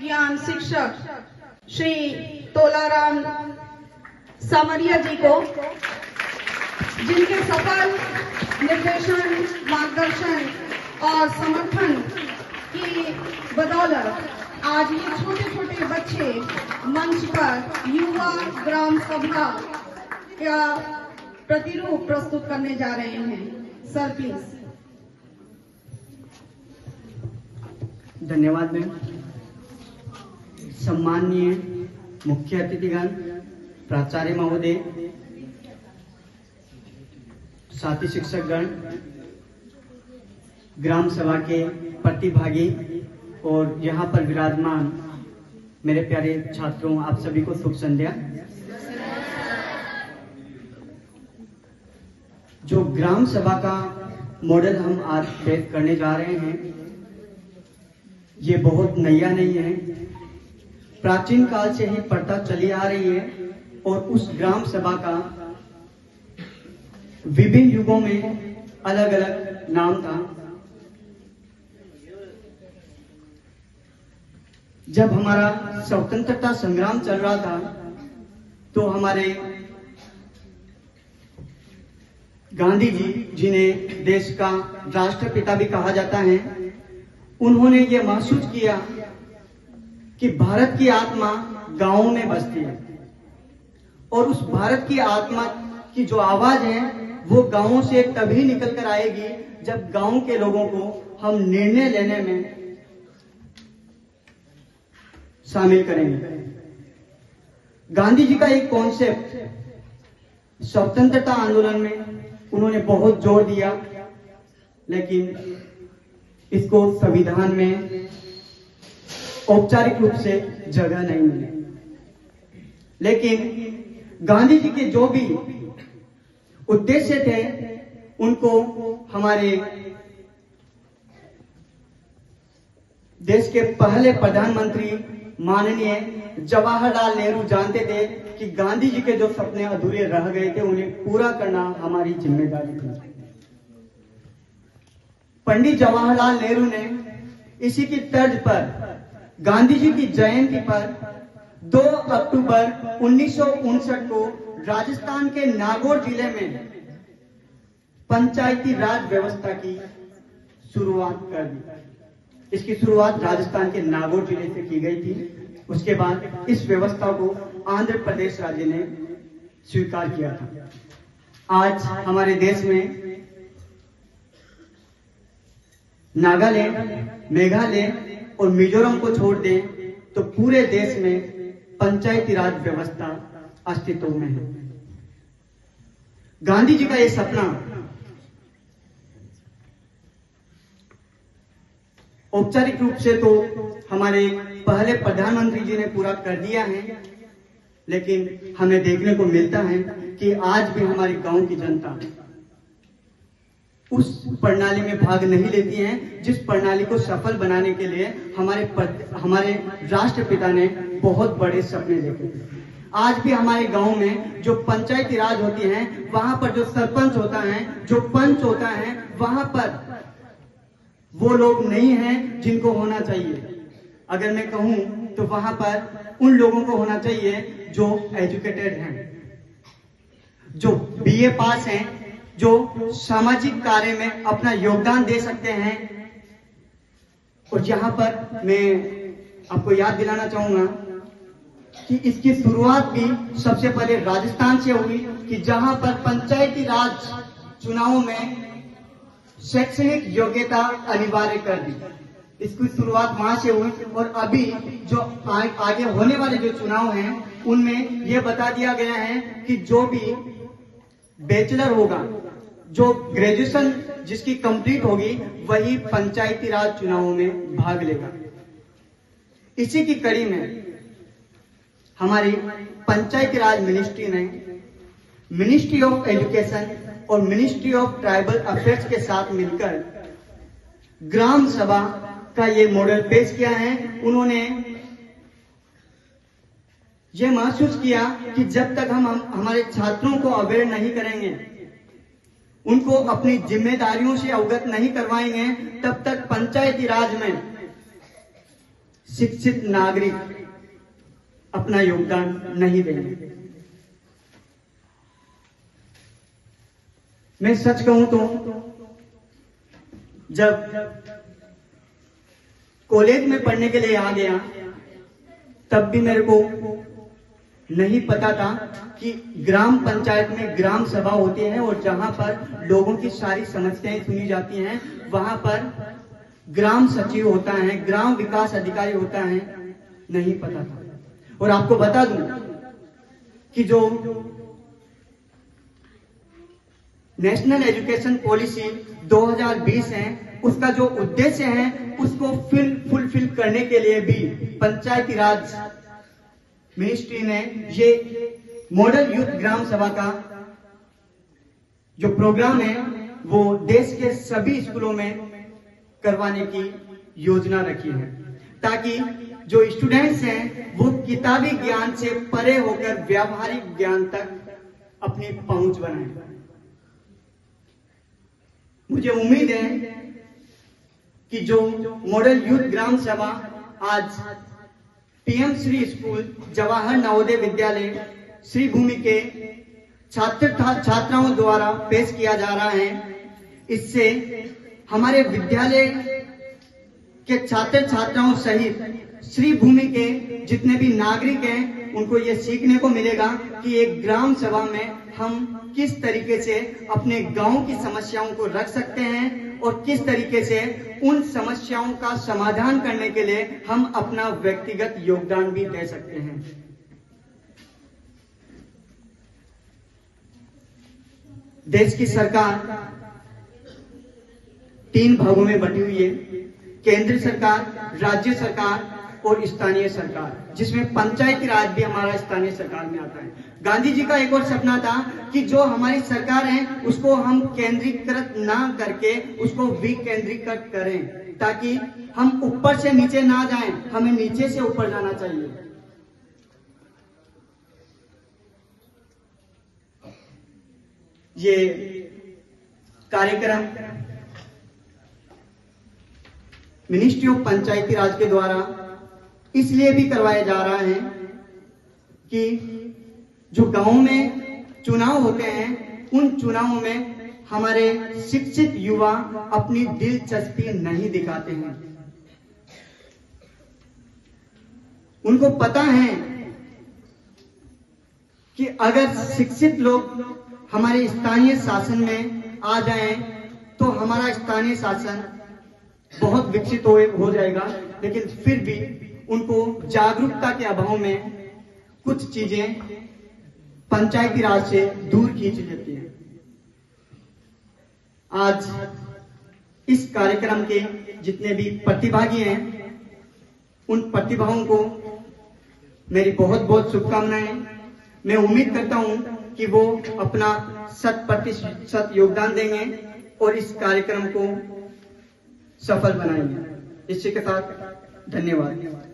विज्ञान शिक्षक श्री तोलाराम सामरिया जी को, जिनके सफल निर्देशन, मार्गदर्शन और समर्थन की बदौलत आज ये छोटे छोटे बच्चे मंच पर युवा ग्राम सभा का प्रतिरूप प्रस्तुत करने जा रहे हैं। Sir please. धन्यवाद मैम। सम्माननीय मुख्य अतिथिगण, प्राचार्य महोदय, साथी शिक्षकगण, ग्राम सभा के प्रतिभागी और यहाँ पर विराजमान मेरे प्यारे छात्रों, आप सभी को शुभ संध्या। जो ग्राम सभा का मॉडल हम आज पेश करने जा रहे हैं, ये बहुत नया नहीं है, प्राचीन काल से ही प्रथा चली आ रही है और उस ग्राम सभा का विभिन्न युगों में अलग अलग नाम था। जब हमारा स्वतंत्रता संग्राम चल रहा था तो हमारे गांधी जी, जिन्हें देश का राष्ट्रपिता भी कहा जाता है, उन्होंने ये महसूस किया कि भारत की आत्मा गांवों में बसती है और उस भारत की आत्मा की जो आवाज है वो गांवों से तभी निकल कर आएगी जब गांव के लोगों को हम निर्णय लेने में शामिल करेंगे। गांधी जी का एक कॉन्सेप्ट स्वतंत्रता आंदोलन में उन्होंने बहुत जोर दिया, लेकिन इसको संविधान में औपचारिक रूप से जगह नहीं मिली। लेकिन गांधी जी के जो भी उद्देश्य थे उनको हमारे देश के पहले प्रधानमंत्री माननीय जवाहरलाल नेहरू जानते थे कि गांधी जी के जो सपने अधूरे रह गए थे उन्हें पूरा करना हमारी जिम्मेदारी थी। पंडित जवाहरलाल नेहरू ने इसी की तर्ज पर गांधी जी की जयंती पर 2 अक्टूबर 1959 को राजस्थान के नागौर जिले में पंचायती राज व्यवस्था की शुरुआत कर दी। इसकी शुरुआत राजस्थान के नागौर जिले से की गई थी। उसके बाद इस व्यवस्था को आंध्र प्रदेश राज्य ने स्वीकार किया था। आज हमारे देश में नागालैंड, मेघालय और मिजोरम को छोड़ दें तो पूरे देश में पंचायती राज व्यवस्था अस्तित्व में है। गांधी जी का यह सपना औपचारिक रूप से तो हमारे पहले प्रधानमंत्री जी ने पूरा कर दिया है, लेकिन हमें देखने को मिलता है कि आज भी हमारी गांव की जनता उस प्रणाली में भाग नहीं लेती है जिस प्रणाली को सफल बनाने के लिए हमारे राष्ट्रपिता ने बहुत बड़े सपने देखे थे। आज भी हमारे गांव में जो पंचायती राज होती है, वहां पर जो सरपंच होता है, जो पंच होता है, वहां पर वो लोग नहीं हैं जिनको होना चाहिए। अगर मैं कहूं तो वहां पर उन लोगों को होना चाहिए जो एजुकेटेड हैं, जो बीए पास हैं, जो सामाजिक कार्य में अपना योगदान दे सकते हैं। और यहां पर मैं आपको याद दिलाना चाहूंगा कि इसकी शुरुआत भी सबसे पहले राजस्थान से हुई कि जहां पर पंचायती राज चुनावों में शैक्षणिक योग्यता अनिवार्य कर दी। इसकी शुरुआत वहां से हुई और अभी जो आगे होने वाले जो चुनाव हैं उनमें यह बता दिया गया है कि जो भी बैचलर होगा, जो ग्रेजुएशन जिसकी कंप्लीट होगी, वही पंचायती राज चुनावों में भाग लेगा। इसी की कड़ी में हमारी पंचायती राज मिनिस्ट्री ने मिनिस्ट्री ऑफ एजुकेशन और मिनिस्ट्री ऑफ ट्राइबल अफेयर्स के साथ मिलकर ग्राम सभा का ये मॉडल पेश किया है। उन्होंने ये महसूस किया कि जब तक हम हमारे छात्रों को अवेयर नहीं करेंगे, उनको अपनी जिम्मेदारियों से अवगत नहीं करवाएंगे, तब तक पंचायती राज में शिक्षित नागरिक अपना योगदान नहीं देंगे। मैं सच कहूं तो जब कॉलेज में पढ़ने के लिए आ गया तब भी मेरे को नहीं पता था कि ग्राम पंचायत में ग्राम सभा होती है और जहां पर लोगों की सारी समस्याएं सुनी जाती हैं, वहां पर ग्राम सचिव होता है, ग्राम विकास अधिकारी होता है, नहीं पता था। और आपको बता दूं कि जो नेशनल एजुकेशन पॉलिसी 2020 है, उसका जो उद्देश्य है उसको फुलफिल करने के लिए भी पंचायती राज मिनिस्ट्री ने ये मॉडल यूथ ग्राम सभा का जो प्रोग्राम है वो देश के सभी स्कूलों में करवाने की योजना रखी है, ताकि जो स्टूडेंट्स हैं वो किताबी ज्ञान से परे होकर व्यावहारिक ज्ञान तक अपनी पहुंच बनाएं। मुझे उम्मीद है कि जो मॉडल यूथ ग्राम सभा आज पीएम श्री स्कूल जवाहर नवोदय विद्यालय श्री भूमि के छात्राओं द्वारा पेश किया जा रहा है, इससे हमारे विद्यालय के छात्र छात्राओं सहित श्री भूमि के जितने भी नागरिक हैं उनको ये सीखने को मिलेगा कि एक ग्राम सभा में हम किस तरीके से अपने गांव की समस्याओं को रख सकते हैं और किस तरीके से उन समस्याओं का समाधान करने के लिए हम अपना व्यक्तिगत योगदान भी दे सकते हैं। देश की सरकार 3 भागों में बटी हुई है, केंद्र सरकार, राज्य सरकार और स्थानीय सरकार, जिसमें पंचायती राज भी हमारा स्थानीय सरकार में आता है। गांधी जी का एक और सपना था कि जो हमारी सरकार है उसको हम केंद्रीकृत ना करके उसको विकेंद्रीकृत करें, ताकि हम ऊपर से नीचे ना जाएं, हमें नीचे से ऊपर जाना चाहिए। ये कार्यक्रम मिनिस्ट्री ऑफ पंचायती राज के द्वारा इसलिए भी करवाया जा रहा है कि जो गांव में चुनाव होते हैं उन चुनावों में हमारे शिक्षित युवा अपनी दिलचस्पी नहीं दिखाते हैं। उनको पता है कि अगर शिक्षित लोग हमारे स्थानीय शासन में आ जाएं तो हमारा स्थानीय शासन बहुत विकसित हो जाएगा, लेकिन फिर भी उनको जागरूकता के अभाव में कुछ चीजें पंचायती राज से दूर खींच लेती हैं। आज इस कार्यक्रम के जितने भी प्रतिभागी हैं उन प्रतिभाओं को मेरी बहुत बहुत शुभकामनाएं। मैं उम्मीद करता हूं कि वो अपना 100% योगदान देंगे और इस कार्यक्रम को सफल बनाएंगे। इसी के साथ धन्यवाद।